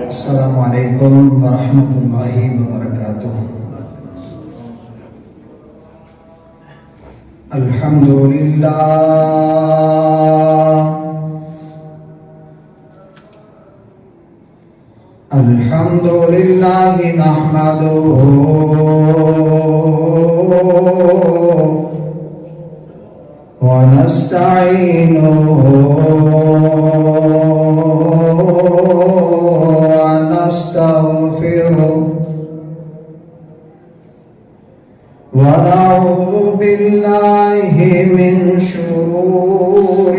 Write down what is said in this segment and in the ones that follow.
السلام علیکم ورحمۃ اللہ وبرکاتہ۔ الحمد للہ الحمد للہ نحمدہ ونستعینہ ونعوذ بالله من شرور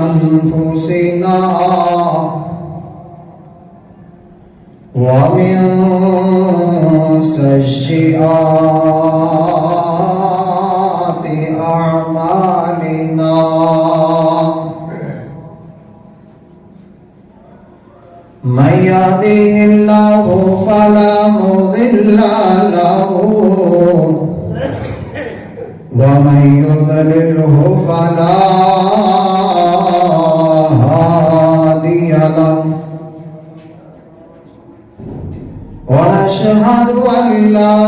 أنفسنا ومن سيئات أعمالنا من يهده الله فلا مضل له ومن يضلله فلا هادي له ونشهد أن لا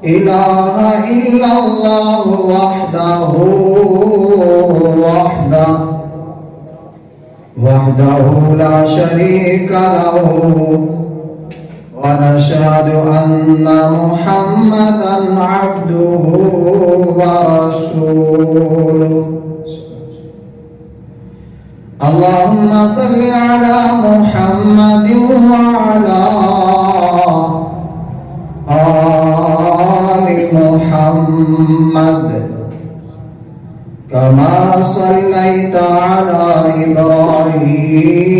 إله إلا الله وحده لا شريك له ونشهد أن محمدًا عبده ورسوله اللهم صل على محمد وعلى آل محمد كما صليت على إبراهيم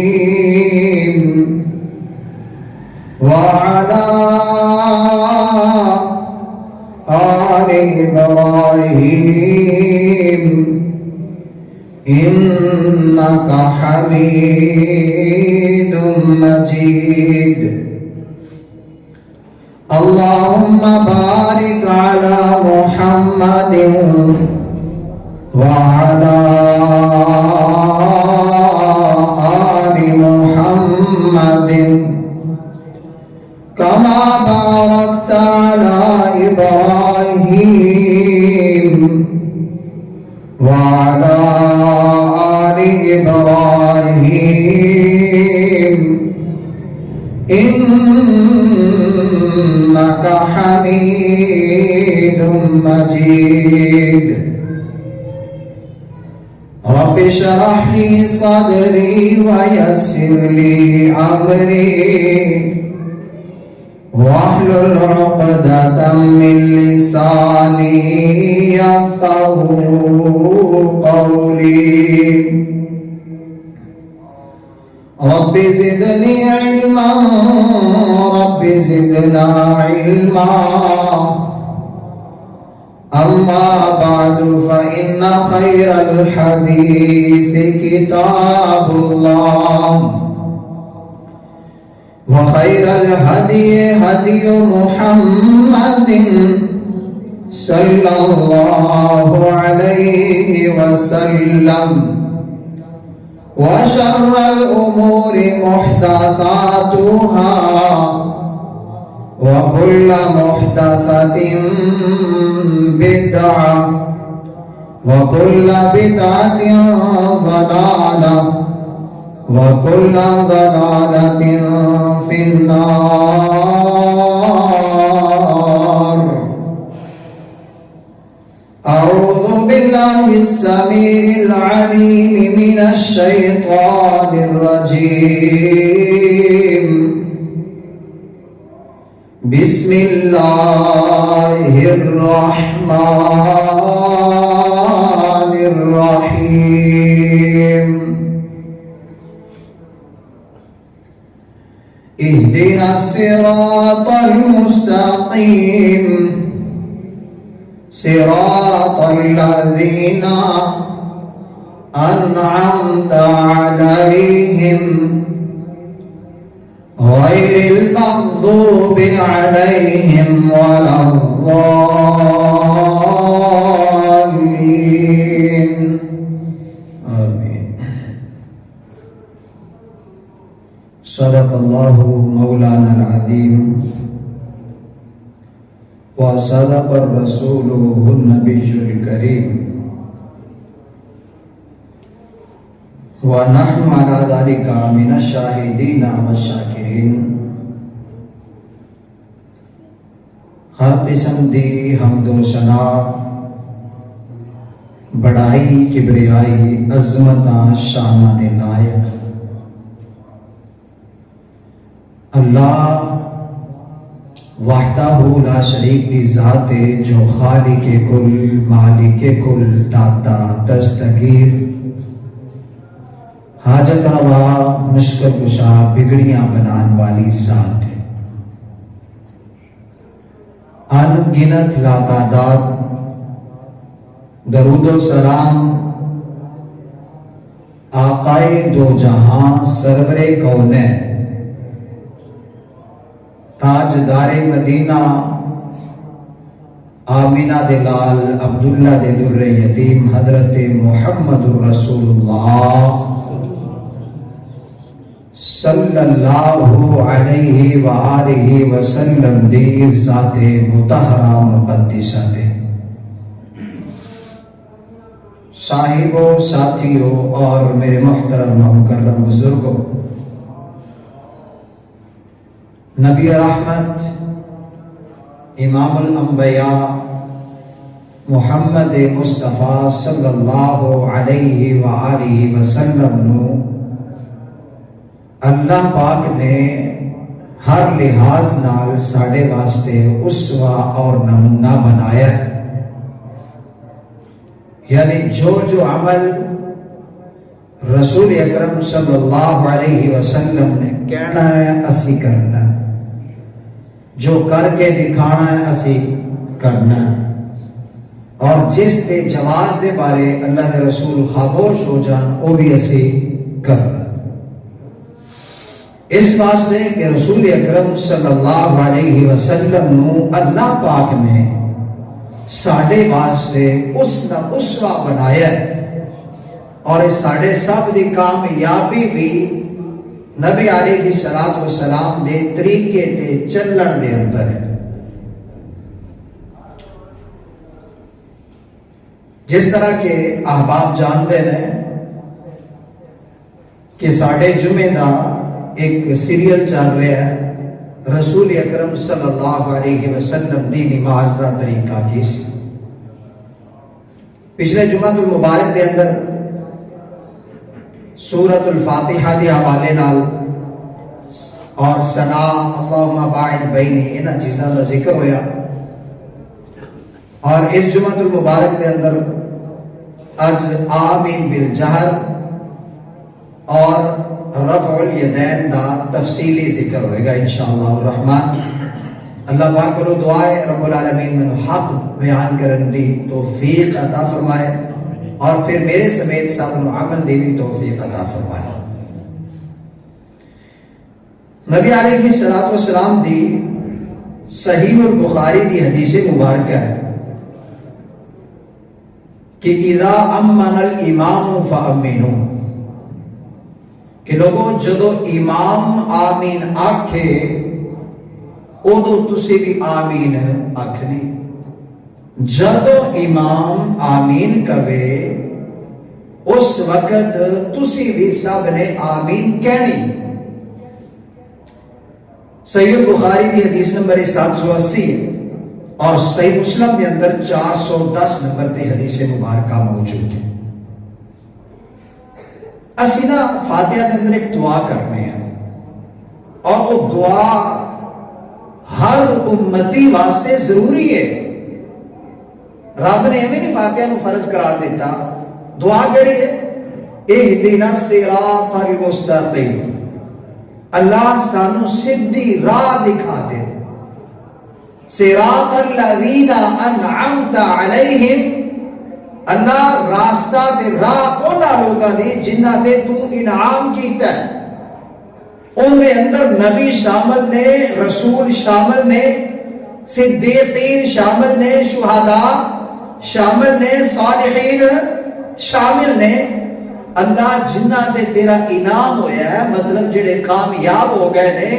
وعلى آل إبراهيم إنك حميد مجيد اللهم بارك على محمد وعلى آل محمد كما باركت على إبراهيم وعلى آل إبراهيم إنك حميد مجيد رب اشرح لي صدري ويسر لي أمري واحلل عقدة من لساني يفقهوا قولي رب زدني علما رب زدنا علما أما بعد فإن خير الحديث كتاب الله وخير الهدي هدي محمد صلى الله عليه وسلم وشر الأمور محدثاتها وكل محدثة بدعة وكل بدعة ضلالة وكل ضلالة في النار أعوذ بالله السميع العليم من الشيطان الرجيم بسم الله الرحمن الرحيم اهدنا الصراط المستقيم صراط الذين أنعمت عليهم غير المغضوب عليهم ولا الضالين آمين. صدق الله مولانا العظيم وصدق الرسول النبي الكريم ونحن على ذلك من الشاهدين والشاكرين. ہر قسم دی حمد و ثنا بڑائی کبریائی عظمت شانہ دے لائق اللہ وحدہ لا شریک کی ذات ہے، جو خالق کل مالک کل داتا دستگیر حاجت روا مشکل کشا بگڑیاں بنان والی ذات ہے. ان گنت لا تعداد درود و سلام آقائے دو جہاں سرور کونین تاجدار مدینہ آمینہ دلال عبداللہ دے در یتیم حضرت محمد رسول اللہ صلی اللہ علیہ وآلہ وسلم دی ذات مطہرہ مقدسہ دے. صاحبوں، ساتھیوں اور میرے محترم مکرم بزرگوں، نبی رحمت امام الانبیاء محمد مصطفیٰ صلی اللہ علیہ وآلہ وسلم نو اللہ پاک نے ہر لحاظ نال ساڑے واسطے اسوہ اور نمونہ بنایا ہے. یعنی جو عمل رسول اکرم صلی اللہ علیہ وسلم نے کہنا ہے اسی کرنا ہے، جو کر کے دکھانا ہے اسی کرنا ہے، اور جس دے جواز دے بارے اللہ دے رسول خاموش ہو جان وہ بھی اسی کرنا. اس واسطے کہ رسول اکرم صلی اللہ علیہ وسلم نو اللہ پاک نے ساڑھے واسطے اسوہ بنایا ہے، اور اس ساڑھے سب دی کامیابی بھی نبی علیہ السلام دے طریقے تے چلن دے اندر ہے. جس طرح کے احباب جانتے ہیں کہ ساڑھے جمعہ دا ایک سیریل چل رہا ہے رسول اکرم صلی اللہ علیہ وسلم دی نماز دا طریقہ کی سی. پچھلے جمعہ المبارک دے اندر سورۃ الفاتحہ دی حوالے نال اور ثنا اللہم باعد بینی انہاں چیزاں دا ذکر ہویا، اور اس جمعہ المبارک دے اندر اج آمین بالجہر اور رفع الیدین دا تفصیلی ذکر ہوئے گا انشاءاللہ الرحمن. اللہ پاک کرو دعائے رب العالمین میں حق بیان کرن دی توفیق عطا فرمائے، اور پھر میرے سمیت سب نو عمل دی بھی توفیق عطا فرمائے. نبی علیہ السلام دی صحیح البخاری دی حدیث مبارکہ ہے کہ اذا امن الامام فامنوا، کہ لوگوں جدو امام آمین آکھے ادو تسی بھی آمین آکھنی، جدو امام آمین کہے اس وقت تسی بھی سب نے آمین کہنی. صحیح بخاری دی حدیث نمبر 780 اور صحیح مسلم کے اندر 410 نمبر تے حدیث مبارکہ موجود ہے. اسی نا فاتحہ کے اندر ایک دعا کرنے ہیں، اور وہ دعا ہر امتی واسطے ضروری ہے. رب نے ایویں نہیں فاتحہ نو فرض قرار دیتا. دعا کیڑی ہے؟ اہدنا الصراط المستقیم، اللہ سانو سیدھی راہ دکھا دے. صراط الذین انعمت علیہم، اللہ راستہ تے راہ انہاں لوگاں دی جنہاں تے تو انعام کیتا ہے. ان دے اندر نبی شامل نے، رسول شامل نے، صدیقین شامل نے، شہداء شامل نے، صالحین شامل نے. اللہ جنہ تے تیرا انعام ہویا ہے، مطلب جڑے کامیاب ہو گئے نے،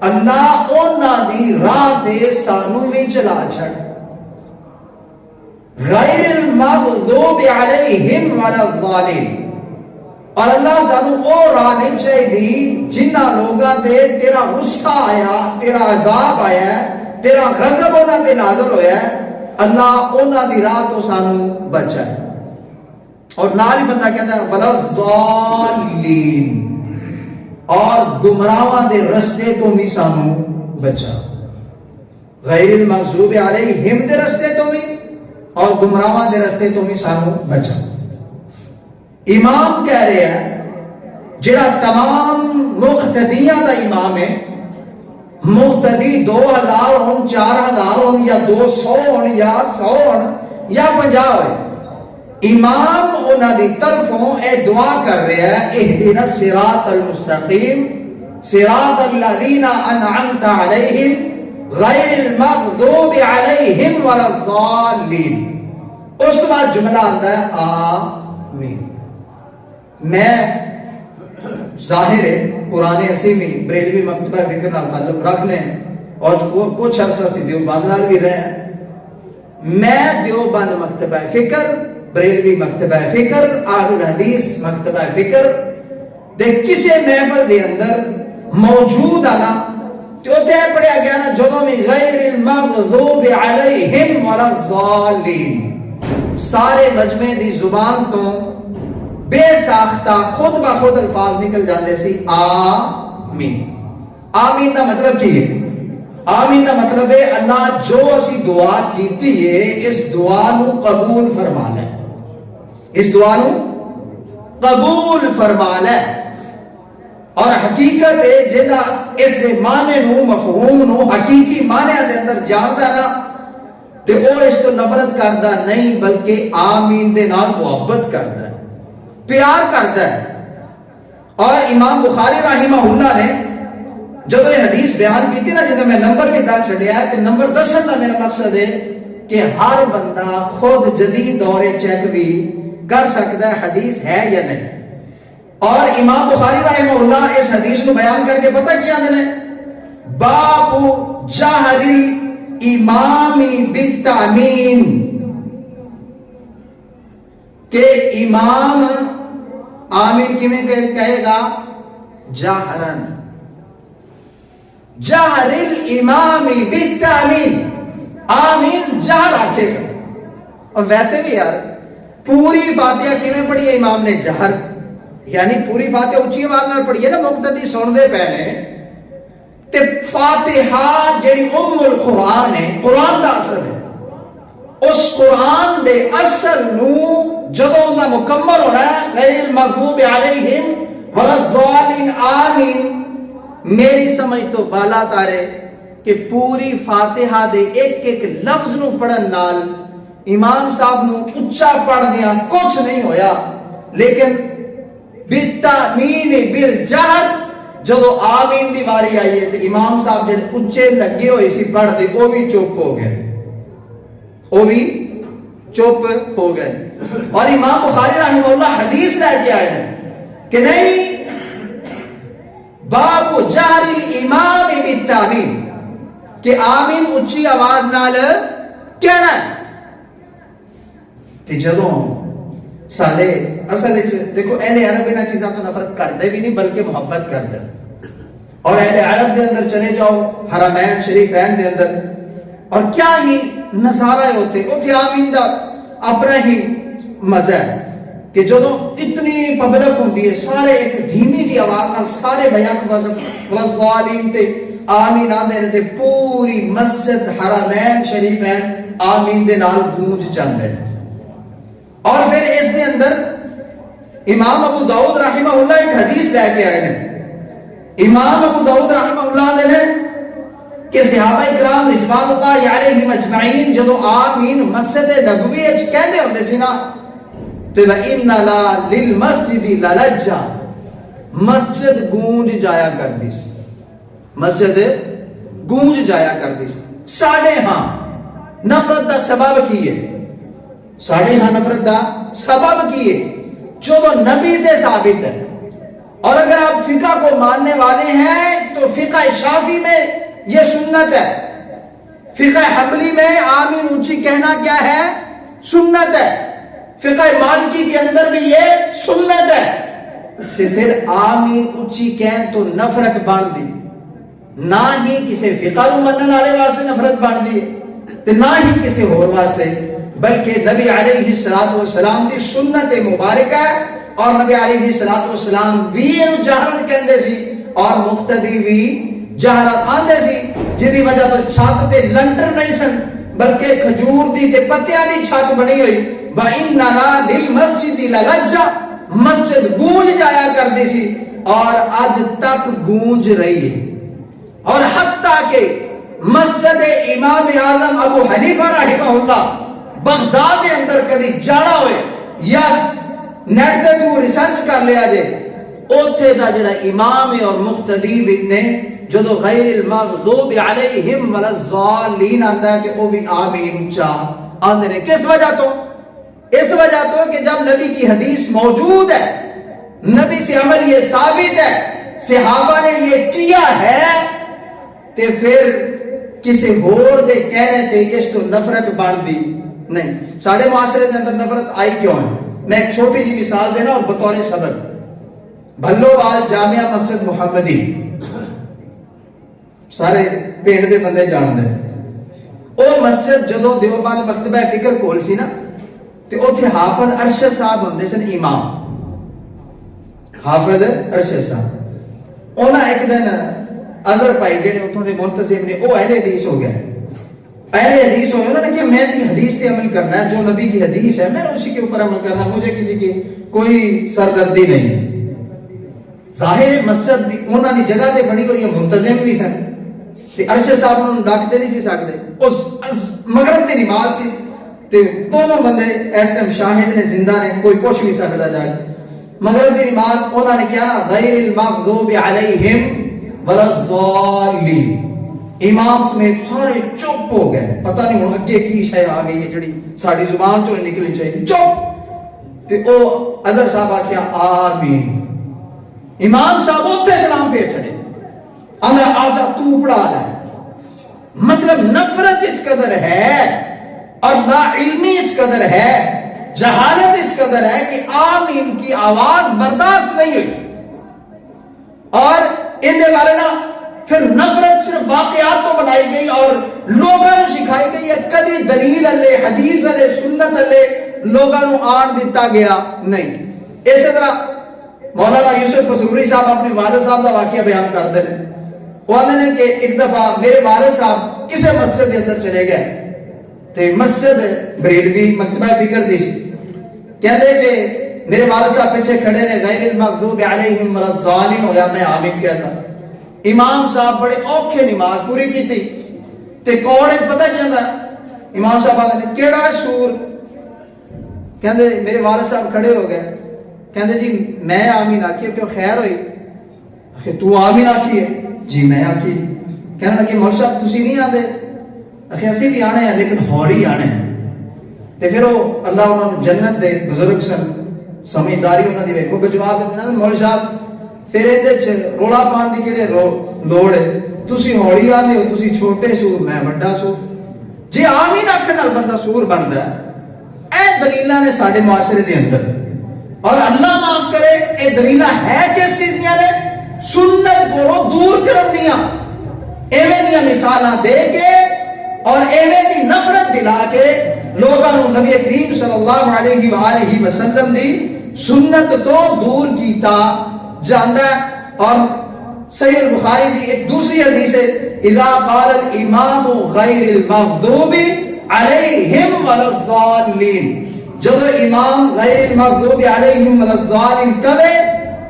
اللہ اونا دی راہ تے سانو بھی چلا چھڑ. غیر المغضوب علیہم ولا الضالین. اور اللہ سانو او راہ نہیں چاہیے جنہ لوگاں تے تیرا غصہ آیا، تیرا عذاب آیا ہے، تیرا غضب اونا تے نازل ہویا ہے. اللہ اونا دی راہ تو سانو بچا ہے. اور نال بندہ کہتا ہے ولا الضالین، اور گمراہاں دے رستے تو بھی سانو بچا. غیر المغضوب علیہم دے رستے تو بھی اور گمراہاں دے رستے تو بھی سانو بچا. امام کہہ رہے ہیں جڑا تمام مقتدیاں دا امام ہے، مقتدی 2000 ہون، 4000 ہون، یا 200 ہون، یا 100 ہون، یا 50 ہوئے، امام انہاں دی طرفوں اے دعا کر رہا ہے اہدنا الصراط المستقیم صراط الذین انعمت علیہم غیر المغضوب علیہم ولا الضالین. اس کے بعد جملہ آتا ہے آمین. میں ظاہر ہے قرآن عظیم بریلوی مکتبہ فکر نال تعلق رکھنے اور کچھ عرصہ سے دیوبند نال بھی رہے ہیں. میں دیوبند مکتبہ فکر، بریلوی مکتبہ فکر، اہل الحدیث مکتبہ فکر دے کسی محفل دے اندر موجود آنا تو تے پڑھیا گیا نا جدوں میں غیر المغضوب علیہم ولا الضالین، سارے مجمع دی زبان تو بے ساختہ خود بخود الفاظ نکل جاندے سی آمین. آمین دا مطلب کی ہے؟ آمین دا مطلب ہے اللہ جو اسی دعا کیتی ہے اس دعا نو قبول فرما لے، اس دعا نو قبول فرما لے. اور حقیقت ہے جدا اس دے معنی نو، مفہوم نو حقیقی معنی دے اندر جاندا نا تے او اس تو نفرت کردا نہیں بلکہ آمین دے نال محبت کردا ہے، پیار کرتا ہے. اور امام بخاری رحمہ اللہ نے جب یہ حدیث بیان کی تھی نا، جب میں نمبر بھی دس چڑھیا ہے تو نمبر 10 کا میرا مقصد ہے کہ ہر بندہ خود جدید دور چیک بھی کر سکتا ہے حدیث ہے یا نہیں. اور امام بخاری رحمہ اللہ اس حدیث کو بیان کر کے پتہ کیا نے باب جہر الامام بالتامین، کہ امام آمین کیویں کہے گا؟ جہرن، جہر الامام بالتامین، آمین جہر آکھے گا. اور ویسے بھی یار پوری فاتحہ کیویں پڑھی ہے امام نے؟ جہر، یعنی پوری فاتحہ اونچی آواز نال پڑھی ہے نا، مقتدی سن دے پے نے. تے فاتحہ جڑی ام القرآن ہے، قرآن دا اصل ہے، اس قرآن دے اصل نو جدوں دا مکمل ہونا ہے غیر المغضوب علیہم ولا الضالین آمین، میری سمجھ تو بالا تارے کہ پوری فاتحہ دے ایک ایک لفظ نو پڑھن نال امام صاحب نو اچھا پڑھ دیا کچھ نہیں ہویا، لیکن بالتامین بالجہر جدو آمین دی باری آئی ہے تو امام صاحب جڑے اچھے لگے ہوئے سی پڑھ دے وہ بھی چپ ہو گئے، وہ بھی چپ ہو گئے. اور امام بخاری رحمہ اللہ حدیث لے کے آئے ہیں کہ نہیں باب جہر الامام بالتامین، کہ آمین اچھی آواز نال کہنا ہے. جدوں سارے اصل دیکھو اہل عرب انہاں چیزاں تو نفرت کرتے بھی نہیں بلکہ محبت کرتے. اور اہل عرب دے اندر چلے جاؤ حرمین شریفین دے اندر اور کیا ہی نظارہ ہوتے، اتنے آمین دا اپنا ہی مزہ ہے کہ جدوں اتنی پبلک ہوتی ہے سارے ایک دھیمی جی آواز نال سارے بیان والظالین تے آمین آندے رہتے، پوری مسجد حرمین شریفین آمین دے نال گونج جاندے. اور پھر اس دے اندر امام ابو داؤد رحمہ اللہ ایک حدیث لے کے آئے ہیں. امام ابو داؤد رحمہ اللہ علیہ کہ صحابہ کرام رضوان اللہ علیہم اجمعین جدو آمین مسجد نبوی اچ کہندے ہوندے سی نا تو وَإِنَّ لَا لِلْمَسْجِدِ لَلَجَّا مسجد گونج جایا کرتی سی، مسجد گونج جایا کرتی سی. ساڑھے ہاں نفرت دا سبب کیے، ساڑھے ہاں نفرت دا سبب کیے جو تو نبی سے ثابت ہے. اور اگر آپ فقہ کو ماننے والے ہیں تو فقہ شافعی میں یہ سنت ہے، فقہ حنبلی میں آمین اونچی کہنا کیا ہے؟ سنت ہے. فقہ مالکی کے اندر بھی یہ سنت ہے. تو پھر آمین اونچی کہن تو نفرت بن دی، نہ ہی کسی فقہ کو منن والے واسطے نفرت بن دی تو نہ ہی کسی اور واسطے، بلکہ نبی علیہ السلام دی سنت مبارکہ ہے. اور نبی علیہ السلام بھی یہ جہرن کہندے سی اور مقتدی بھی جہرن آندے سی، جدی وجہ تو چھت تے لنٹر نہیں سن بلکہ کھجور دی تے پتیاں دی چھت بنی ہوئی. وَإِنَّ لَا لِلْمَسْجِدِ لَلَجَّا مسجد گونج جایا کرتی سی اور آج تک گونج رہی ہے. اور حتیٰ کہ مسجد امام اعظم ابو حنیفہ رحمہ اللہ بغداد کے اندر کدی جانا ہوئے یا نیٹ تے تو ریسرچ کر لیا جے، اوتھے دا جڑا امام اور مقتدی نے جدو غیر المغضوب علیہم ولا الضالین آندا ہے کہ وہ بھی آمین اونچا آندے نے. کس وجہ تو؟ اس وجہ تو کہ جب نبی کی حدیث موجود ہے، نبی سے عمل یہ ثابت ہے، صحابہ نے یہ کیا ہے، تے پھر کسی اور دے کہنے تے اس تو نفرت بن دی نہیں. سارے معاشرے کے اندر نفرت آئی کیوں ہے؟ میں ایک چھوٹی جی مثال دینا اور بطور سبب. بھلووال جامعہ مسجد محمدی سارے پینڈ دے بندے جان دے. او مسجد جدو دیوبند مکتبہ فکر کول سی نا تے اوتھے حافظ ارشد صاحب ہوندے سن امام، حافظ ارشد صاحب. انہاں ایک دن اظہر پائی جڑے اتھوں دے منتظم نے او اہل حدیث ہو گیا، اہل حدیث ہوئے. انہوں نے کہ میں دی حدیث تے عمل کرنا ہے، جو نبی کی حدیث ہے میں نے اسی کے اوپر عمل کرنا ہے، مجھے کسی کی کوئی سردردی نہیں ہے. ظاہر مسجد انہاں دی جگہ تے بڑی ہوئی منتظم بھی سن تے ارشد صاحب انہوں ڈاکتے نہیں سی سکتے. اس مغرب دی نماز سی تے دونوں بندے اس ٹائم شاہد نے، زندہ نے، کوئی پوچھ نہیں سکتا جا کے. مغرب دی نماز انہوں نے کیا نا غیر المغضوب علیہم ولا الضالین، امام سمیت سارے چپ ہو گئے. پتہ نہیں ہوں اگے کی شے آ گئی ہے جڑی ساری زبان چوں نکلنی چاہیے. چپ. تے او اظہر صاحب آکھیا آمین. امام صاحب اوتھے سلام پھیر چھڑے، آندا آجا تو پڑھا لے. مطلب نفرت اس قدر ہے اور لا علمی اس قدر ہے، جہالت اس قدر ہے کہ آمین کی آواز برداشت نہیں ہوئی. اور ان دے بارے نا پھر نفرت صرف واقعات کو بنائی گئی اور لوگوں نے سکھائی گئی ہے. کدی دلیل اللہ حدیث اللہ سنت اللہ لوگوں نے آن دیتا گیا نہیں. اسی طرح مولانا یوسف قصوری صاحب اپنے والد صاحب کا واقعہ بیان کرتے ہیں. وہ آتے ہیں کہ ایک دفعہ میرے والد صاحب کسی مسجد کے اندر چلے گئے تے مسجد بریلوی مکتبہ فکر دی سی. کہتے کہ میرے والد صاحب پیچھے کھڑے نے غیر المغضوب علیہم ولا الضالین ہویا میں آمین کہتا. امام صاحب بڑے اوکھے نماز پوری کی تھی تے کوڑ پتہ کہندا امام صاحب آتے ہیں کیڑا سور؟ کہندے میرے والد صاحب کھڑے ہو گئے. کہندے جی میں آمین آکھی کیوں خیر ہوئی؟ کہ تو آمین آکھی ہے؟ جی میں آکھی. کہنے لگے مول صاحب تسی نہیں آندے؟ کہ اسی بھی آنے ہیں لیکن ہوڑی آنے ہیں. تے پھر وہ اللہ انہوں جنت دے بزرگ سن، سمجھداری انہوں دی ویکھو کہ جواب دینا مول صاحب پھر یہ رولا پان کی کہڑے لوڑ ہے؟ تسی ہوڑی آدھے ہو، تسی چھوٹے سور میں بڑا سور. جی آمین آکھن نال بندہ سور بنتا ہے. اے دلیلاں نے ساڈے معاشرے دے اندر، اور اللہ معاف کرے اے دلیلاں ہے کس چیزیاں نے؟ سنت کو دور کرن دیاں. ایویں دیاں مثالاں دے کے اور ایویں دی نفرت دلا کے لوگاں نوں نبی کریم صلی اللہ علیہ وآلہ وسلم دی سنت تو دور کیتا جاندا ہے. اور صحیح البخاری دی ایک دوسری حدیث ہے اذا قال الامام غیر المغضوب علیہم ولا الضالین، جب امام غیر المغضوب علیہم ولا الضالین کہے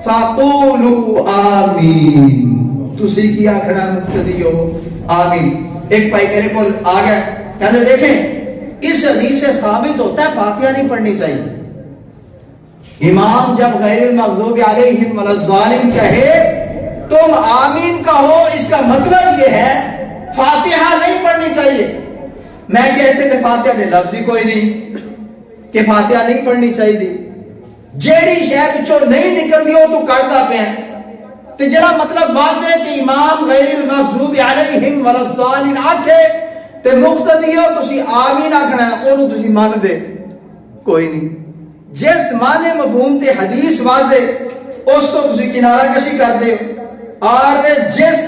فقولوا آمین، تسی کی آکھنا مقتدی ہو آمین. ایک بھائی میرے کو آ گیا کہنے دیکھیں اس حدیث سے ثابت ہوتا ہے فاتحہ نہیں پڑھنی چاہیے. امام جب غیر المغضوب علیہم ولا الضالین کہے تم آمین کہو، اس کا مطلب یہ ہے فاتحہ نہیں پڑھنی چاہیے. میں کہتے تھے فاتحہ دے لفظ ہی کوئی نہیں کہ فاتحہ نہیں پڑھنی چاہیے. جیڑی شاید چو نہیں نکلتی ہو تو کرتا پہ ہیں تو جڑا مطلب واضح ہے کہ امام غیر المغضوب علیہم ولا الضالین آکھے تے مقتدی ہو تسی آمین آکھنا ہے، اونوں تسی مان دے کوئی نہیں. جس معنی مفہوم تے حدیث واضح اس تو تسی کنارہ کشی کر دے اور جس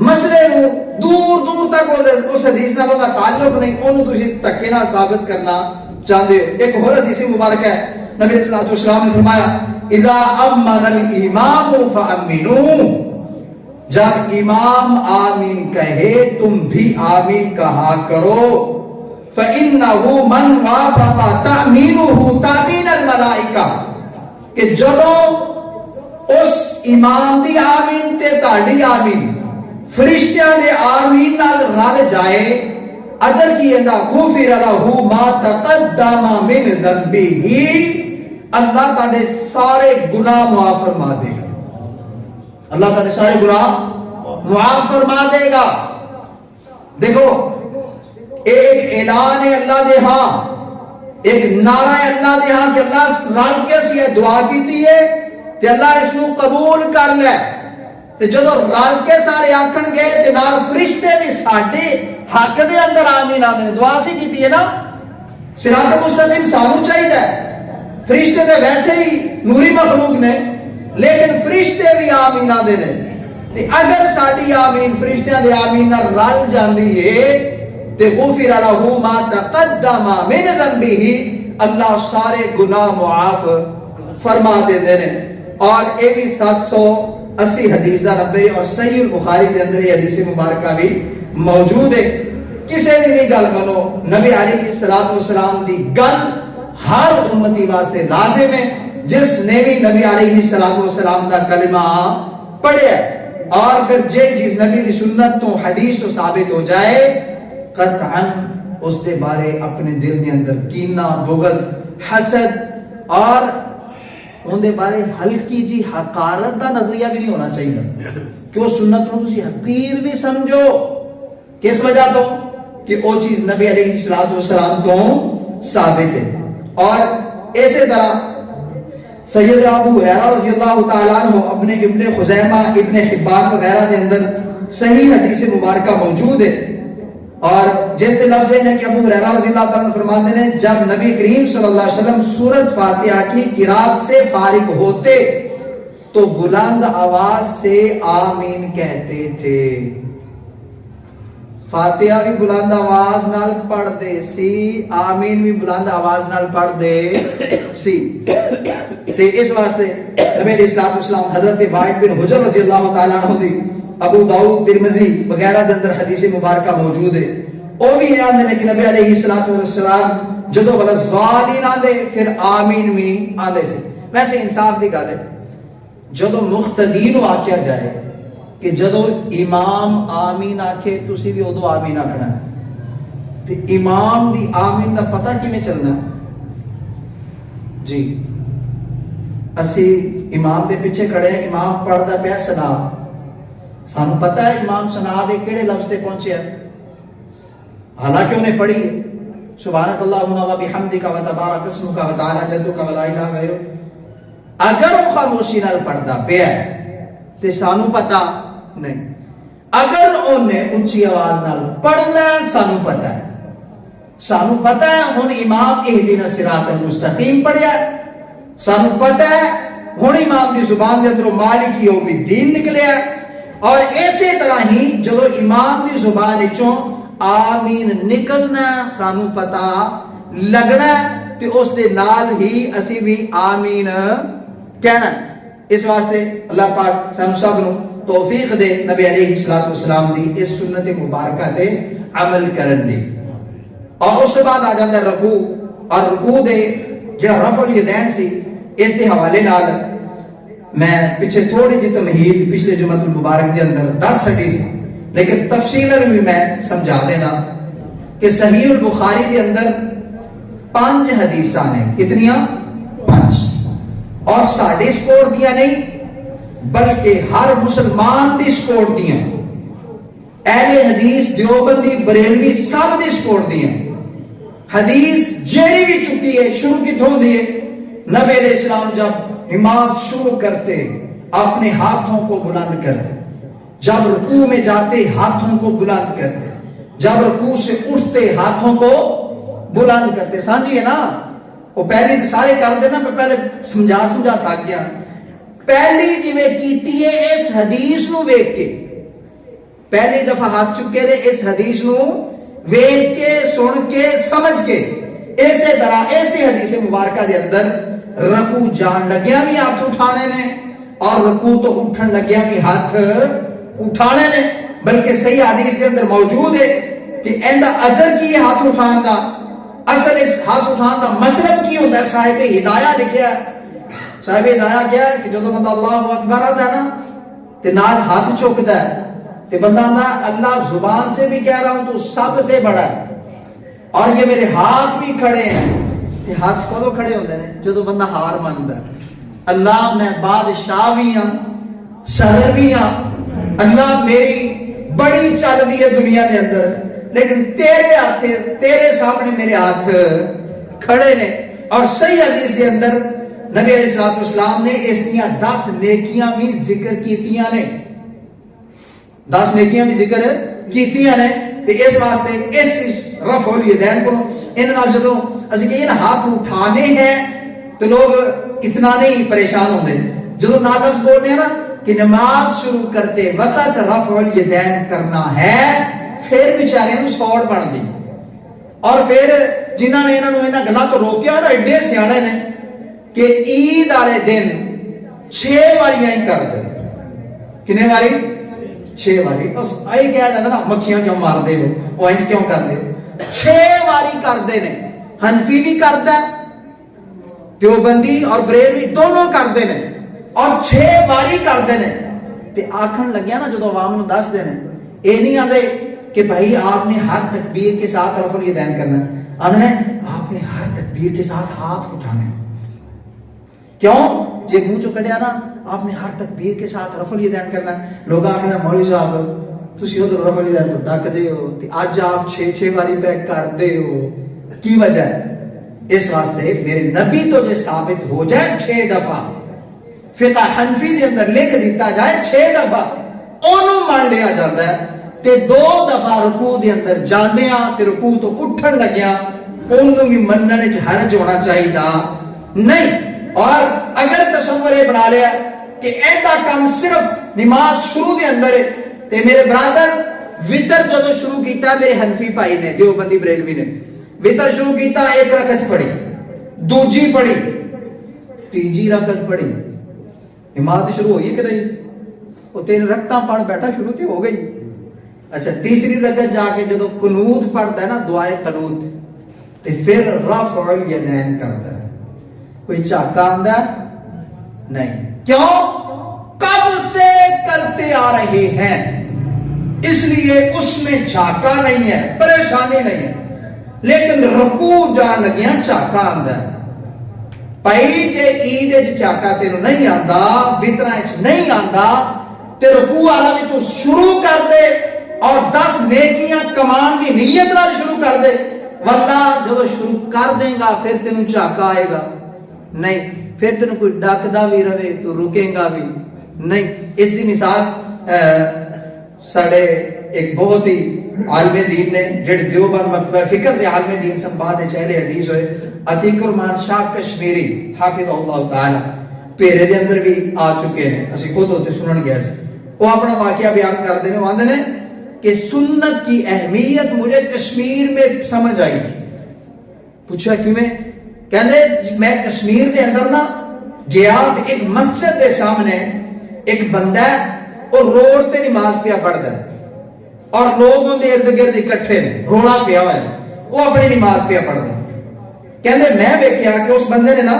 مسئلے نو دور دور تک اس حدیث نال دا تعلق نہیں اونوں تسی تکے نال ثابت کرنا چاہندے ہو. ایک اور حدیث مبارک ہے نبی صلی اللہ علیہ وسلم نے فرمایا اذا امن الامام فامنوا، جب امام آمین کہے تم بھی آمین کہا کرو. فانه من وافق تامینه تامین الملائکہ، کہ جدوں اس امام دی آمین تے تہاڈی آمین فرشتیاں دے آمین نال رل جائے اجر کی اندا غفر له ما تقدم من ذنبه، اللہ تعالی سارے گناہ معاف فرما دے گا. اللہ تعالی سارے گناہ معاف فرما دے گا. دیکھو ایک اعلان ہے اللہ دے ہاں، ایک نعرہ ہے اللہ دے ہاں کہ اللہ رل کے اسی دعا کیتی ہے تے اللہ اس نو قبول کر لے. تے جدو رل کے سارے آکھن گے تے نال فرشتے بھی ساڈے حق دے اندر آمین آندے نے. دعا سی کیتی ہے نا، صراط مستقیم سانو چاہیے. فرشتے تے ویسے ہی نوری مخلوق نے لیکن فرشتے بھی آمین آندے نے. تے اگر ساڈی آمین فرشتیاں دے آمین نال رل جاندی ہے تے غفر له ما تقدم من ذنبه، اللہ سارے گناہ معاف فرما دیندے نے. اور اے بھی 780 حدیث دا نمبر ہے اور صحیح البخاری دے اندر یہ حدیث مبارکہ بھی موجود ہے. کسے دی نہیں گل منو، نبی علیہ الصلوۃ والسلام دی گل ہر امتی واسطے لازم ہے جس نے بھی نبی علیہ الصلوۃ والسلام دا کلمہ پڑھیا اور پھر جے جس نبی دی سنت تو حدیث تو ثابت ہو جائے قطعا اس دے بارے اپنے دل دے اندر کینہ، بغض، حسد اور ان دے بارے ہلکی جی حقارت دا نظریہ بھی نہیں ہونا چاہیے کہ وہ سنت نو تسی حقیر بھی سمجھو. کس وجہ تو کہ وہ چیز نبی علیہ الصلوۃ والسلام تو ثابت ہے. اور اسی طرح سید ابو ہریرہ رضی اللہ تعالیٰ عنہ اپنے ابن خزیمہ، ابن حبان وغیرہ دے اندر صحیح حدیث مبارکہ موجود ہے اور جس کے لفظ ہے کہ ابو ہریرہ رضی اللہ تعالیٰ عنہ فرماتے ہیں جب نبی کریم صلی اللہ علیہ وسلم سورۃ فاتحہ کی قرات سے فارغ ہوتے تو بلند آواز سے آمین کہتے تھے. فاتحہ بھی بلند آواز نال پڑھ دے سی، آمین بھی بلند آواز نال پڑھ دے سی. تے اس واسطے نبی علیہ الصلوۃ والسلام حضرت واحد بن حجر رضی اللہ تعالیٰ عنہ دی ابو داؤد، ترمذی وغیرہ دے اندر حدیث مبارکہ موجود ہے. او بھی یہ آندے کہ نبی علیہ الصلوۃ والسلام جدو ولا ضالین آندے پھر آمین بھی آندے سے. ویسے انصاف دی گل ہے جدو مقتدی نو آکھیا جائے کہ جدو امام آمین آکھے تسی بھی ادو آمین آکھنا ہے تے امام دی آمین دا پتہ کیویں چلنا جی. اسی امام دے پیچھے کھڑے ہیں، امام پڑھدا پیا سنا، سانو پتہ ہے امام سنا دے کیڑے لفظ تے پہنچیا حالانکہ انہیں پڑھی ہے سبحانک اللہم و بحمدک و تبارک اسمک و تعالی جدک و لا الہ غیرک. اگر وہ خاموشی نال پڑھدا پیا تے سانو پتہ نہیں، اگر انہیں اونچی آواز نال پڑھنا سانو پتہ ہے. سانو پتہ ہے ہن امام اہدنا الصراط المستقیم پڑھیا ہے، سانو پتہ ہے ہن امام دی زبان دے اندروں مالک یوم الدین نکلیا ہے. اور اسی طرح ہی جدو امام دی زبان وچوں آمین نکلنا سانو پتہ لگنا تے اس دے نال ہی اسی بھی آمین کہنا. اس واسطے اللہ پاک سانو سب نو توفیق دے نبی علیہ الصلوۃ والسلام دی اس سنت مبارکہ تے عمل کرن دی. اور اس کے بعد آ جاتا ہے رکوع، اور رکوع دے جڑا رفع الیدین سی اس دے حوالے نال میں پیچھے تھوڑی جی تمہید پچھلے جمعۃ المبارک کے اندر 10 سٹی سی، لیکن تفصیلاً بھی میں سمجھا دینا کہ صحیح البخاری کے اندر 5 حدیثاں نے، کتنیاں؟ 5، اور ساڑھے سکوڑ دیا نہیں بلکہ ہر مسلمان دی سکوڑ دیا، اہل حدیث دیوبندی بریلوی سب دی سکوڑ دیا۔ حدیث جیڑی بھی چکی ہے شروع کتوں دیے؟ نبی علیہ السلام جب نماز شروع کرتے اپنے ہاتھوں کو بلند کرتے، جب رکوع میں جاتے ہاتھوں کو بلند کرتے، جب رکوع سے اٹھتے ہاتھوں کو بلند کرتے۔ سانجی ہے نا، وہ پہلی تو سارے کر دینا، میں پہلے سمجھا تھک گیا۔ پہلی جی میں کیتی ہے اس حدیث نو ویکھ کے، پہلی دفعہ ہاتھ چکے دے اس حدیث نو ویکھ کے، سن کے، سمجھ کے، ایسے طرح ایسے حدیث مبارکہ دے اندر رکوع جان لگیا بھی ہاتھ اٹھانے نے، اور رکوع تو اٹھن لگیا بھی ہاتھ اٹھانے نے، بلکہ صحیح حدیث کے اندر موجود ہے کہ ایندا اجر کی ہاتھ اٹھان دا، اصل اس ہاتھ اٹھان دا مطلب کی ہوتا ہے؟ صاحب ہدایہ لکھیا ہے، صاحب ہدایہ کیا ہے کہ جو بندہ اللہ اکبر آتا ہے نا تے نال ہاتھ چکتا ہے تے بندہ آتا اللہ زبان سے بھی کہہ رہا ہوں تو سب سے بڑا ہے، اور یہ میرے ہاتھ بھی کھڑے ہیں۔ تے ہاتھ کدوں کھڑے ہوندے نے؟ جدوں بندہ ہار مندا ہے، اللہ میں بادشاہ بھی ہاں، صدر بھی ہاں، اللہ میری بڑی چل دی ہے دنیا دے اندر، لیکن تیرے ہاتھ، تیرے سامنے میرے ہاتھ کھڑے نے۔ اور صحیح حدیث دے اندر نبی علیہ السلام نے اس دیاں 10 نیکیاں بھی ذکر کیتیاں نے، 10 نیکیاں بھی ذکر کیتیاں نے۔ تے اس واسطے اس رفع الیدین کو ان نال جدوں اسی کہ ہاتھ اٹھانے ہیں تو لوگ اتنا نہیں پریشان ہوندے، جدوں نال لفظ بولنے ہیں نا کہ نماز شروع کرتے وقت رفع الیدین کرنا ہے، پھر بیچارے نوں سوڑ بن دی۔ اور پھر جنہاں نے انہاں گلاں تو روکیا نا، ایڈے سیانے نے کہ عید والے دن 6 واریاں ہی کر دے۔ کنے واری؟ 6 واری۔ اس آئی کہا جاتا نا مکھیاں کیوں مار دے ہو، وہ انج کیوں کر دے؟ 6 واری کر دے نے۔ حنفی بھی کرتا ہے، دیوبندی اور بریلوی دونوں کر دے نے، اور 6 واری کر دے نے۔ تے آکھن لگیا نا جدو عوام نو دس دے نے، اے نہیں آدھے کہ بھائی آپ نے ہر تکبیر کے ساتھ رفع الیدین کرنا ہے، آدھے نے آپ نے ہر تکبیر کے ساتھ ہاتھ اٹھانے ہیں۔ کیوں؟ جے منہ چو کڑیا نا آپ نے ہر تکبیر کے ساتھ رفع الیدین کرنا ہے، لوگ آکھنا مولوی صاحب تسی ادھر رفع الیدین تو ڈک دے ہو تے اج آپ 6 واری پیک کر دے ہو، کی وجہ ہے؟ اس واسطے میرے نبی تو جے ثابت ہو جائے 6 دفعہ، فقہ حنفی دے اندر لکھ دیتا جائے 6 دفعہ، انہوں مان لیا جاتا ہے تے 2 دفعہ رکوع دے اندر جاندے ہاں تے رکوع تو اٹھن لگیا انہوں بھی مننے وچ حرج ہونا چاہیے نہیں۔ اور اگر تصور بنا لیا کہ ایسا کام صرف نماز شروع دے اندر ہے تے میرے برادر وطر جدو شروع کیتا میرے حنفی بھائی نے، دیوبندی بریلوی نے وطر شروع کیتا، 1 رکعت پڑھی، دوجی پڑھی، تیجی رکعت پڑھی، نماز شروع ہوئی کہ نہیں؟ وہ 3 رکعتاں پڑھ بیٹھا، شروع تھی ہو گئی۔ اچھا تیسری رکعت جا کے جدو قنوت پڑھتا ہے نا، دعائے قنوت، تے پھر رفع الیدین کرتا ہے۔ کوئی چاکا آندہ نہیں، کیوں؟ کب سے کرتے آ رہے ہیں، اس لیے اس میں چاکا نہیں ہے، پریشانی نہیں ہے، لیکن رکوع جان لگیاں چاکا آندہ ہے۔ پائی جے عید اچ چاکا تینوں نہیں آندہ، وطرہ اچ نہیں آندہ، تے رکوع والا بھی تو شروع کر دے اور 10 نیکیاں کمان دی نیت نال شروع کر دے، واللہ جدو شروع کر دیں گا پھر تینوں چاکا آئے گا نہیں، پھر تینوں کوئی ڈاکدا بھی رہے تو رکیں گا بھی نہیں۔ اس دی مثال ساڑھے ایک بہت ہی عالم دین نے جڑے دیوبند مکتبہ فکر دے عالم دین سنباد اہل حدیث ہوئے، عتیق الرحمان شاہ کشمیری حافظ اللہ تعالی پیرے دے اندر بھی آ چکے ہیں، اسی خود ہوتے سنن گیا سے، وہ اپنا واقعہ بیان کر دینے واندے نے کہ سنت کی اہمیت مجھے کشمیر میں سمجھ آئی تھی۔ پوچھا کیوں میں؟ کہندے میں کشمیر دے اندر نا گیا ایک مسجد دے سامنے ایک بندہ ہے اور روڈ تے نماز پیا پڑھتا ہے اور لوگ ان دے ارد گرد اکٹھے نے، روڑا پیا ہوا ہے، وہ اپنی نماز پیا پڑھتا ہے۔ کہندے میں ویکھیا کہ اس بندے نے نا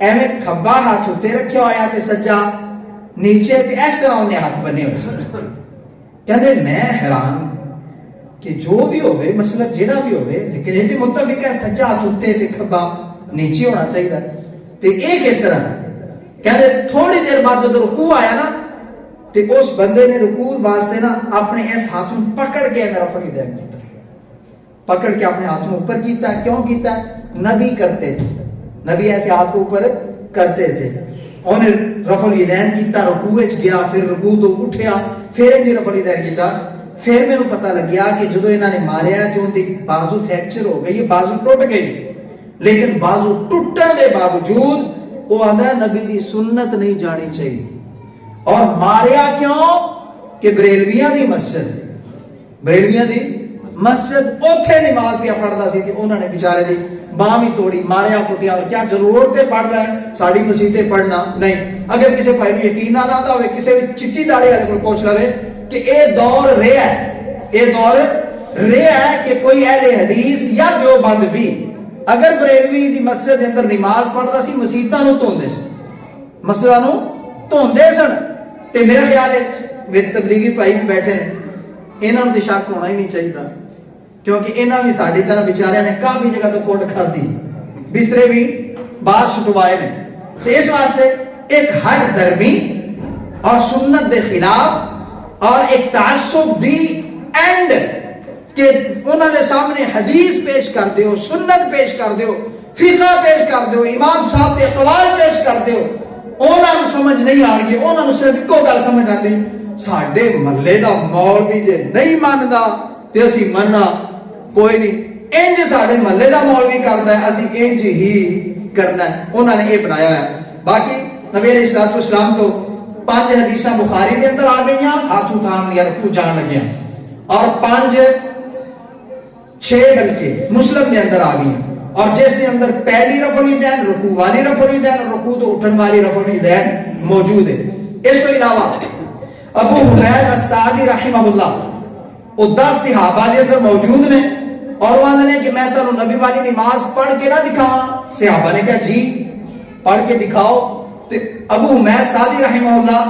ایویں کھبا ہاتھ اتنے رکھا ہوا تے سجا نیچے تے اس طرح انہیں ہاتھ بنے ہوئے. کہتے میں حیران کہ جو بھی ہوئے مسئلہ جیڑا بھی ہوئے لیکن یہ متفق ہے سجا ہاتھ اتنے تے کھبا نیچے ہونا چاہیے تے ایک اس طرح. کہتے تھوڑی دیر بعد جب رکوع آیا نا تے اس بندے نے رکوع واسطے نا اپنے اس ہاتھ میں پکڑ کے میرا فریدین کیتا, پکڑ کے اپنے ہاتھ میں اوپر کیتا. کیوں کیتا؟ نبی کرتے تھے, نبی ایسے ہاتھ کو اوپر کرتے تھے. انہیں رفع الیدین کیتا, رکوع وچ گیا, پھر رکوع تو اٹھیا, پھر انج رفع الیدین کیتا. پھر میں نے پتہ لگیا کہ جدو انہوں نے ماریا تو ان دی بازو فریکچر ہو گئی, بازو ٹوٹ گئی, لیکن بازو ٹوٹن دے باوجود وہ آدھا نبی دی سنت نہیں جانی چاہیے. اور ماریا کیوں کہ بریلویاں دی مسجد, بریلویاں دی مسجد اوتھے نماز پہ پڑھتا سی کہ انہوں نے بیچارے دی باں بھی توڑی, ماریا کٹیا. اور کیا ضرورت ہے پڑھ رہا ہے ساری مسیتیں پڑھنا؟ نہیں. اگر کسی بھائی کو یقین نہ آتا ہوئے کسی بھی چٹی داڑھی والے کو پوچھ لے کہ اے دور رہا ہے, اے دور رہا ہے کہ کوئی اہل حدیث یا دیوبند بھی اگر بریلوی دی مسجد دے اندر نماز پڑھتا سی مسیتاں نو دھوندے سن, مسجداں نو دھوندے سن. تے میرا خیال ہے وچ تبلیغی بھائی بھی بیٹھے ہیں, انہاں نوں تے شک ہونا ہی نہیں چاہیے کیونکہ انہاں بھی ساڈی طرح بیچاریاں نے کافی جگہ تو کوٹ کھردی, بسترے بھی باہر چھٹوائے نے. تے اس واسطے ایک حد درمی اور سنت دے خلاف اور ایک تعصب دی اینڈ کہ انہاں دے سامنے حدیث پیش کر دیو, سنت پیش کر دیو, فقہ پیش کر دیو, امام صاحب دے اقوال پیش کر دیو, انہاں نوں سمجھ نہیں آن گی. انہاں نوں صرف ایکو گل سمجھ آتی ساڈے محلے دا مولوی جے نہیں مندا تے اسی مننا کوئی نہیں, انج ساڈے محلے دا مولوی کردا ہے اسی انج ہی کرنا ہے. انہاں نے یہ بنایا ہے. باقی نبی علیہ الصلوۃ والسلام تو 5 حدیثاں بخاری دے اندر آ گئیاں ہاتھ اٹھان دیا رکوع جان لگیا, اور 6 بلکہ مسلم دے اندر آ گئی, اور جس دے اندر پہلی رفع الیدین رکوع والی رفع الیدین اور رکوع تو اٹھن والی رفع الیدین موجود ہے. اس کے علاوہ ابو حمید الساعدی رحمہ اللہ وہ 10 صحابہ دے اندر موجود نے, اور وہ نے کہ میں تو نبی والی نماز پڑھ کے نہ دکھاواں. صحابہ نے کہا جی پڑھ کے دکھاؤ. تے ابو حمید سعدی رحمہ اللہ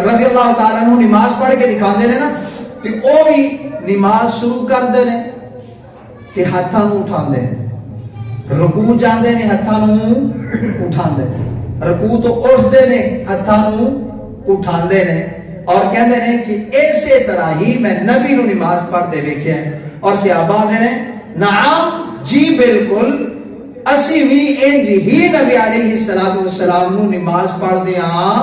رضی اللہ تعالیٰ عنہ نماز پڑھ کے دکھاندے نے نا, تے او بھی نماز شروع کردے نے تے ہاتھاں نوں اٹھاندے نے, رکوع جاندے نے ہاتھاں نوں اٹھاندے, رکوع تو اٹھدے نے ہاتھاں نوں اٹھاندے نے, اور کہندے نے کہ اسی طرح ہی میں نبی نو نماز پڑھ دے ویکھیا ہے. اور صحابہ دے نے نعم جی بالکل اسی بھی انج ہی نبی علیہ الصلوۃ والسلام نو نماز پڑھ دے ہاں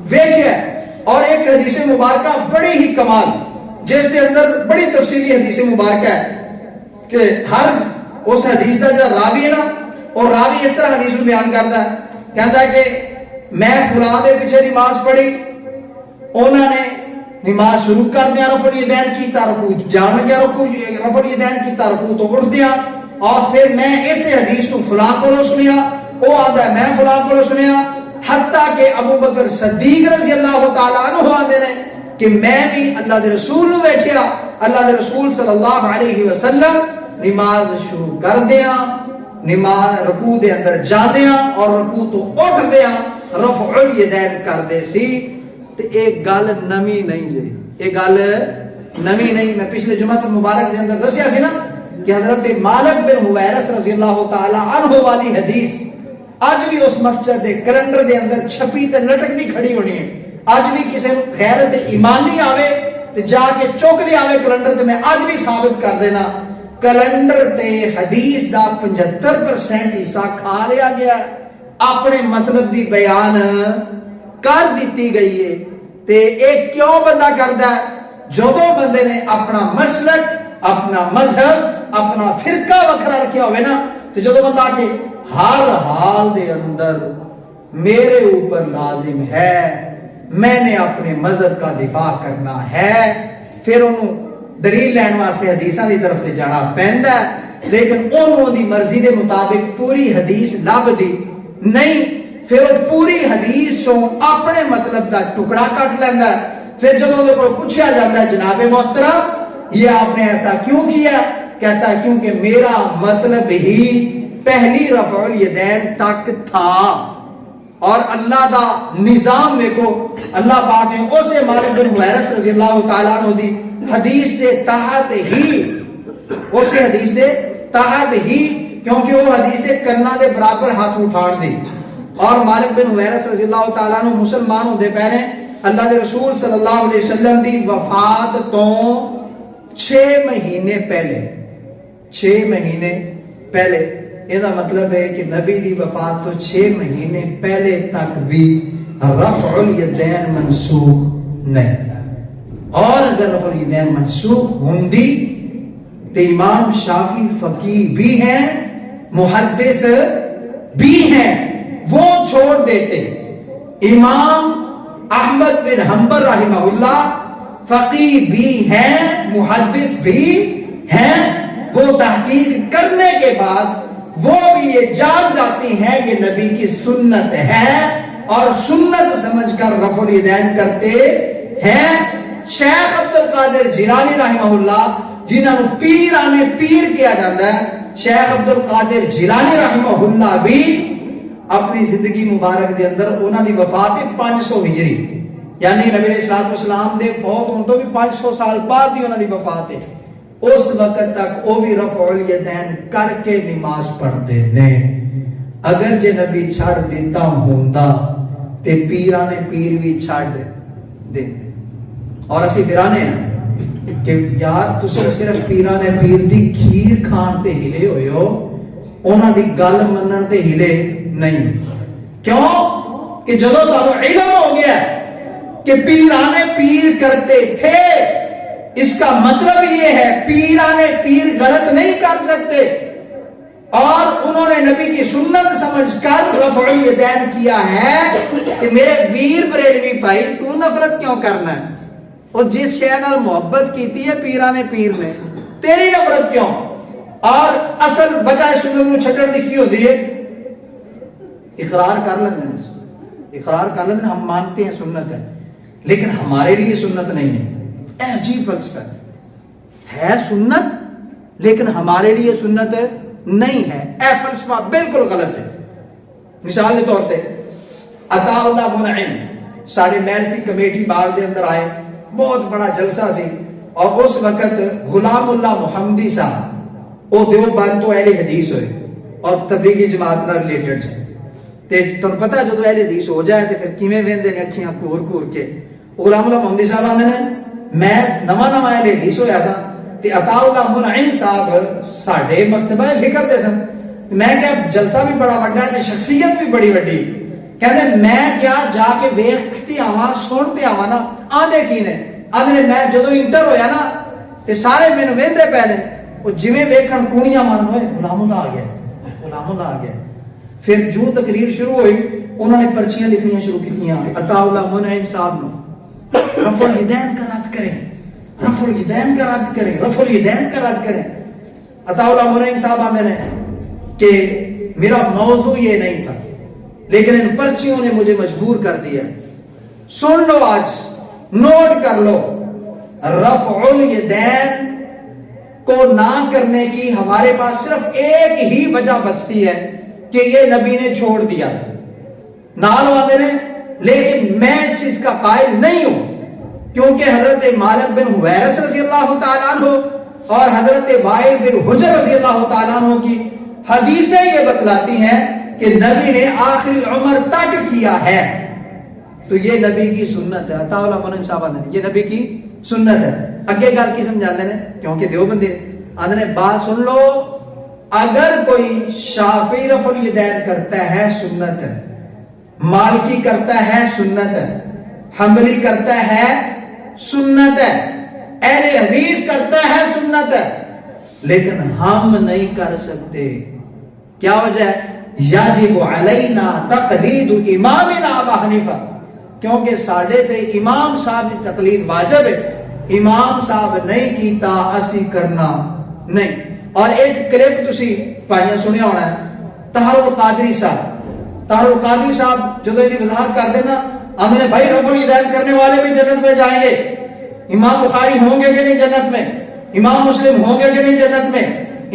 ویکھیا ہے. اور ایک حدیث مبارکہ بڑی ہی کمال جس کے اندر بڑی تفصیلی حدیث مبارکہ ہے کہ ہر اس حدیث کا جو راوی ہے نا, اور راوی اس طرح حدیث کو بیان کرتا ہے, کہتا ہے کہ میں فلاں دے پیچھے نماز پڑھی, انہوں نے نماز شروع کر دیا رفع الیدین کیتا, رکوع جان گیا, رفع الیدین کیتا, رکوع تو اٹھ دیا, اور پھر میں اس حدیث کو فلاں کو سنیا, وہ آتا ہے میں فلاں کو سنیا, حتیٰ کہ ابو بکر صدیق رضی اللہ تعالیٰ عنہ آتے ہیں کہ میں بھی اللہ دے رسول نو ویکھیا, اللہ دے رسول صلی اللہ علیہ وسلم نماز شروع کر دیا, نماز رکوع دے اندر جاندیاں اور رکوع تو اٹھ دیا رفع الیدین کر دے سی. تے ایک گل نمی نہیں جی, ایک گل نمی نہیں. میں پچھلے جمعہ مبارک دے اندر دسیا سی نا کہ حضرت مالک بن حویرث رضی اللہ تعالی عنہ والی حدیث اج بھی اس مسجد دے کیلنڈر دے اندر چھپی تے لٹکدی کھڑی ہونی ہے. اج بھی کسی نو غیرت ایمانی آوے تے جا کے چوک لے آوے کیلنڈر تے میں اج بھی ثابت کر دینا کیلنڈر تے حدیث دا 75% حصہ کھا لیا گیا, اپنے مطلب دی بیان کر دیتی گئی ہے. تے ایک کیوں بندہ کردا ہے؟ جدوں بندے نے اپنا مسلک, اپنا مذہب, اپنا فرقہ وکھرا رکھیا ہوئے نا, تو جدوں بندہ کہ ہر حال دے اندر میرے اوپر لازم ہے میں نے اپنے مذہب کا دفاع کرنا ہے, پھر انہوں دلیل لین واسطے حدیثاں دی طرف سے جانا پیندا ہے, لیکن انہوں دی مرضی دے مطابق پوری حدیث لب دی نہیں, پھر وہ پوری حدیث چوں اپنے مطلب دا ٹکڑا کٹ لیندا ہے. پھر جب انہوں کو پوچھا جاتا ہے جناب محترم یہ آپ نے ایسا کیوں کیا, کہتا ہے کیونکہ میرا مطلب ہی پہلی رفع الیدین تک تھا, اور اللہ دا نظام ویکھو اللہ پاک نے اسے مالک بن حویرث رضی اللہ تعالیٰ عنہ دی حدیث دے تحت ہی اسے حدیث دے تحت ہی کیونکہ وہ حدیث کرنا دے برابر ہاتھ اٹھان دی اور مالک بن حویرث رضی اللہ تعالیٰ عنہ مسلمان ہوندے پہنے اللہ دے رسول صلی اللہ علیہ وسلم دی وفات تو 6 مہینے پہلے یہ مطلب ہے کہ نبی دی وفات تو 6 مہینے پہلے تک بھی رفع الیدین منسوخ نہیں. اور اگر رفع الیدین منسوخ ہوندی تو امام شافعی فقیہ بھی ہیں محدث بھی ہیں وہ چھوڑ دیتے. امام احمد بن حنبل رحمہ اللہ فقیہ بھی ہیں محدث بھی ہیں وہ تحقیق کرنے کے بعد وہ بھی یہ جان جاتی ہیں یہ نبی کی سنت ہے اور سنت سمجھ کر رفع الیدین کرتے ہیں. شیخ عبد القادر جیلانی رحمہ اللہ جنہوں نے پیر کیا جاتا ہے شیخ عبد القادر جیلانی رحمہ اللہ بھی اپنی زندگی مبارک دے اندر انہاں دی وفات 500 ہجری یعنی نبی علیہ الصلوۃ والسلام دے فوت ہون تو بھی 500 سال بعد دی انہاں دی وفات ہے. اس وقت تک وہ بھی رفع الیدین کر کے نماز پڑھتے نے. اگر جے نبی چھڑ دیتا ہوندا تے پیراں نے پیر بھی چھڑ دے اور اسی پھرانے ہیں کہ یار تسی صرف پیراں نے پیر دی کھیر کھان تے ہلے ہوئے ہو انہاں دی گل منن تے ہلے نہیں. کیوں کہ جدو تانوں علم ہو گیا کہ پیرانے پیر کرتے تھے اس کا مطلب یہ ہے پیرانے پیر غلط نہیں کر سکتے اور انہوں نے نبی کی سنت سمجھ کر رفع الیدین کیا ہے کہ میرے ویر بریلوی بھائی تو نفرت کیوں کرنا ہے اور جس شے نال محبت کیتی ہے پیرانے پیر نے تیری نفرت کیوں. اور اصل بجائے سنت نو چھڈن دی کی ہوندی ہے اقرار کر لیندے ہم مانتے ہیں سنت ہے لیکن ہمارے لیے سنت نہیں ہے. اے عجیب فلسفہ ہے سنت لیکن ہمارے لیے سنت نہیں ہے. اے فلسفہ بالکل غلط ہے. مثال کے طور پہ عطا اللہ منعم ساڑھے میلسی کمیٹی باغ دے اندر آئے بہت بڑا جلسہ سی اور اس وقت غلام اللہ محمدی صاحب وہ دیوبند تو اہل حدیث ہوئے اور تبلیغی جماعت نال ریلیٹڈ سے تے تمہیں پتہ ہے جدو اہل حدیث ہو جائے تے پھر کیویں ویندے نے اکھیاں کور کے. غلام اللہ محمدی صاحب آندے نے میں نواں اہل حدیث ہویا تھا تے عطا اللہ منعم صاحب ساڈے مکتبہ فکر دے سن. میں کیا جلسہ بھی بڑا بڑا ہے تے شخصیت بھی بڑی بڑی کہندے میں کیا جا کے ویکھتی آواں سنتے آواں نا آندے کی نے آندے میں جدو انٹر ہویا نا تے سارے مینوں ویندے پے نے او جویں ویکھن کونیاں من ہوئے غلام اللہ آ گیا. پھر جو تقریر شروع ہوئی انہوں نے پرچیاں لکھنیاں شروع کیتیاں عطا اللہ منعم صاحب نو رفع الیدین کا رد کریں. عطا اللہ منعم صاحب آندے نے کہ میرا موضوع یہ نہیں تھا لیکن ان پرچیوں نے مجھے مجبور کر دیا. سن لو آج نوٹ کر لو رفع الیدین کو نہ کرنے کی ہمارے پاس صرف ایک ہی وجہ بچتی ہے کہ یہ نبی نے چھوڑ دیا تھا نال والے نے لیکن میں اس چیز کا قائل نہیں ہوں کیونکہ حضرت مالک بن حویرث رضی اللہ تعالیٰ عنہ اور حضرت وائل بن حجر رضی اللہ تعالیٰ عنہ کی حدیثیں یہ بتلاتی ہیں کہ نبی نے آخری عمر تک کیا ہے تو یہ نبی کی سنت ہے. عطا اللہ منعم صاحب نے یہ نبی کی سنت ہے. اگے گل کی سمجھاتے ہیں کیونکہ دیوبندی آندے نے بات سن لو اگر کوئی شافعی رفع الیدین کرتا ہے سنت ہے مالکی کرتا ہے سنت ہے حنبلی کرتا ہے سنت ہے اہل حدیث کرتا ہے سنت ہے لیکن ہم نہیں کر سکتے. کیا وجہ ہے؟ یجب علینا تقلید امامنا ابو حنیفہ کیونکہ ساڈے تے امام صاحب کی تقلید واجب ہے. امام صاحب نہیں کیتا اسی کرنا نہیں. اور ایک کلپ تسی پائیاں سنیا ہونا ہے طاہر القادری صاحب جدو یہ وضاحت کر دینا ہم نے بھائی رفع الیدین کرنے والے بھی جنت میں جائیں گے. امام بخاری ہوں گے کہ نہیں جنت میں؟ امام مسلم ہوں گے کہ نہیں جنت میں؟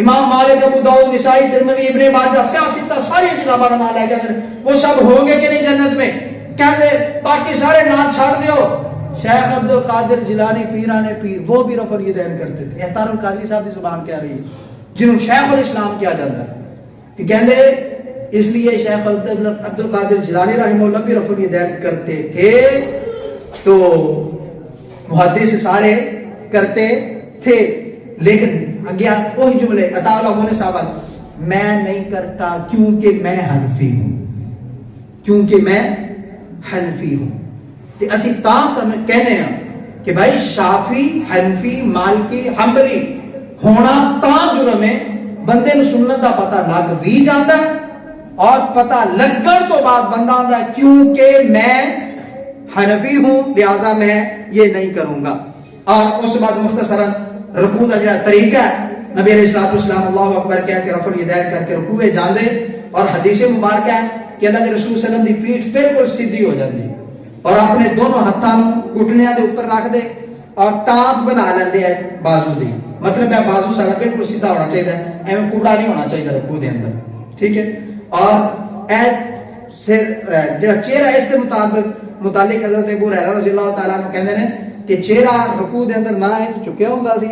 امام مالک، ابو داؤد، نسائی، ترمذی، ابن ماجہ، سیاستہ ساری کتاباں کا نام لے کے وہ سب ہوں گے کہ نہیں جنت میں؟ کہتے باقی سارے نام چھاڑ دیو. شیخ عبد القادر جیلانی پیران پیر وہ بھی رفع الیدین کرتے تھے. احتار القادری صاحب کی زبان کہہ رہی ہے جنہوں شیخ الاسلام کیا جاتا ہے کہ کہتے اس لیے شیخ عبد القادر جیلانی رحمہ اللہ بھی رفع الیدین کرتے تھے تو محدث سارے کرتے تھے. لیکن اگیا وہی جملے عطا اللہ ہونے صاحب میں نہیں کرتا کیونکہ میں حنفی ہوں، کیونکہ میں حنفی ہوں. کہ اسی کہنے ہیں کہ بھائی شافی، حنفی، مالکی، حنبلی ہونا تاں جرم ہے بندے نو سنت دا پتہ لگ بھی جاندا ہے اور پتہ لگن تو بعد بندہ آندا ہے کیونکہ میں حنفی ہوں لہذا میں یہ نہیں کروں گا. اور اس بعد مختصراً رکوع کا جو طریقہ ہے نبی علیہ الصلوۃ والسلام اللہ اکبر کہہ کے رفع الیدین کر کے رکوع جان دے. اور حدیث مبارکہ ہے کہ اللہ کے رسول صلی اللہ علیہ وسلم دی پیٹھ بالکل سیدھی ہو جاتی اور اپنے دونوں ہاتھاں گھٹنیاں دے اوپر رکھ دے اور تانت بنا لیندے ہے بازو دی. مطلب ہے بازو سارا بالکل سیدھا ہونا چاہیے، ایویں کوڑا نہیں ہونا چاہیے رکوع دے اندر. ٹھیک ہے. اور اے جڑا چہرہ اس کے متعلق حضرت ابو ہریرہ رضی اللہ تعالیٰ عنہ کہندے نے کہ چہرہ رکوع دے اندر نہ انج چکیا ہوندا سی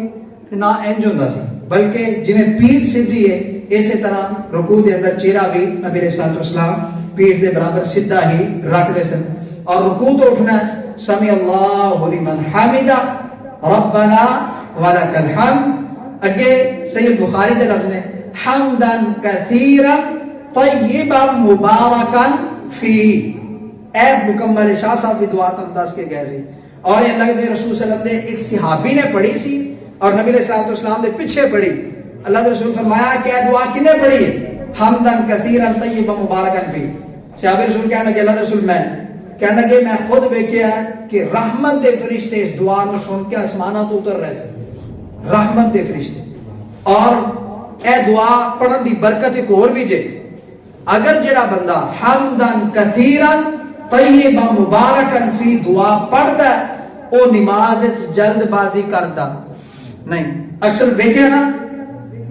نہ انج ہوندا سی، بلکہ جویں پیٹھ سیدھی ہے اسی طرح رکوع دے اندر چہرہ بھی نبی علیہ الصلوۃ والسلام پیٹھ دے برابر سیدھا ہی رکھدے سن. اور رکوع تو اٹھنا سمع اللہ لمن حمدہ ربنا ولک الحمد. اگے سید بخاری دے لفظ نے حمدا کثیرا طیبا مبارکا فی. اے مکمل شاہ صاحب کی دعا تم دس کے گئے سی اور یہ اللہ کے رسول صلی اللہ علیہ وسلم نے ایک صحابی نے پڑھی سی اور نبی علیہ الصلوۃ والسلام نے پیچھے پڑھی. اللہ کے رسول فرمایا کہ اے دعا کنے پڑھی ہے؟ حمدا کثیرا طیبا مبارکا فی. صحابی رسول کہنے لگے اللہ کے رسول کہنے لگے میں خود ویکھیا کہ رحمت دے فرشتے اس دعا نو سن کے آسماناں تو اتر رہے سے، رحمت دے فرشتے. اور اے دعا پڑھن دی برکت ایک اور بھی جے، اگر جڑا بندہ حمدا کثیرا طیبا مبارکا فی دعا پڑھدا ہے او نماز وچ جلد بازی کردا نہیں. اکثر ویکھیا نا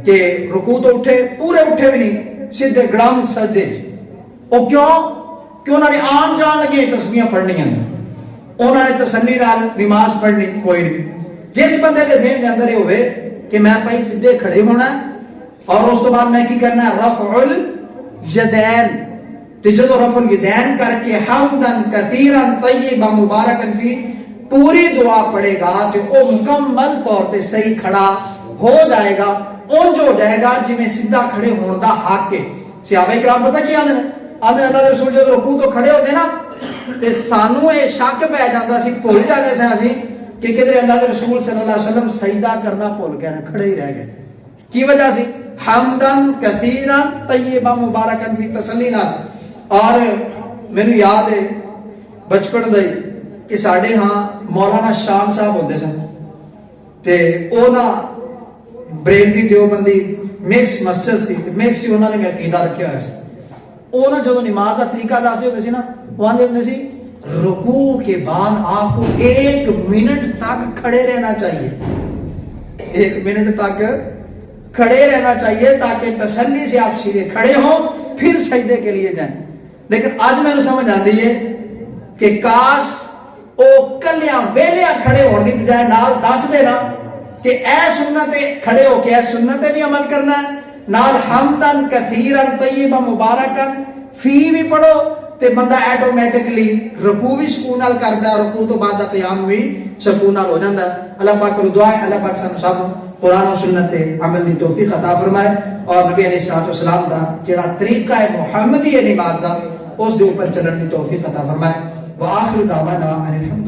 کہ رکوع تو اٹھے پورے اٹھے بھی نہیں سیدھے گڑام سجدے. او کیوں کہ انہوں نے آن جان لگے تسبیحاں پڑھنیاں انہوں نے تسلی نال نماز پڑھنی کوئی نہیں. جس بندے کے ذہن کے اندر یہ ہوئے کہ میں پائی سیدھے کھڑے ہونا اور اس تو بعد میں کی کرنا ہے رفع الیدین. تو جو رفع الیدین کر کے حمدا کثیرا طیبا مبارکا فی پوری دعا پڑھے گا تو وہ مکمل طور تے صحیح کھڑا ہو جائے گا، اونج ہو جائے گا جی میں سیدھا کھڑے ہونے دا حق ہے. صحابہ کرام پتہ کیا آندے آدھے اللہ کے رسول جب رکوع تو کھڑے ہوتے نا تے سانو یہ شک پہ جاتا سی، بھول جاتے سے اسی کہ کدھر اللہ کے رسول صلی اللہ علیہ وسلم سجدہ کرنا بھول گئے، کھڑے ہی رہ گئے. کی وجہ سی حمدا کثیرا طیبا مبارکا فی تسلی نال. اور مینوں یاد ہے بچپن دے کہ ساڈے ہاں مولانا شام صاحب ہوندے سن تے او نا بریلوی دیوبندی مکس مسجد سی، مکس ہی انہوں نے عقیدہ رکھیا ہوا سی. وہ نا جو نماز کا طریقہ دستے ہوتے سی نا وہ آدھے ہوتے سی رکوع کے بعد آپ کو 1 منٹ تک کھڑے رہنا چاہیے، 1 منٹ تک کھڑے رہنا چاہیے تاکہ تسلی سے آپ سیدھے کھڑے ہوں پھر سجدے کے لیے جائیں. لیکن آج میں نے سمجھ آتی ہے کہ کاش او کلیاں ویلیاں کھڑے ہونے کی بجائے نال دس دینا کہ اے سنت کھڑے ہو کے اے سنت بھی عمل کرنا ہے، نال حمدا کثیرا طیبا مبارکا فی بھی پڑھو تے بندہ ایٹومیٹکلی رکوع بھی سکون نال کردا ہے، رکوع تو بعد قیام بھی سکون نال ہو جاندا ہے. اللہ پاک کو دعا ہے اللہ پاک سانو سب قرآن و سنت تے عمل دی توفیق عطا فرمائے اور نبی علیہ الصلوۃ والسلام دا جڑا طریقہ ہے محمدی نماز دا اس دے اوپر چلن دی توفیق عطا فرمائے. وآخر دعوانا ان الحمد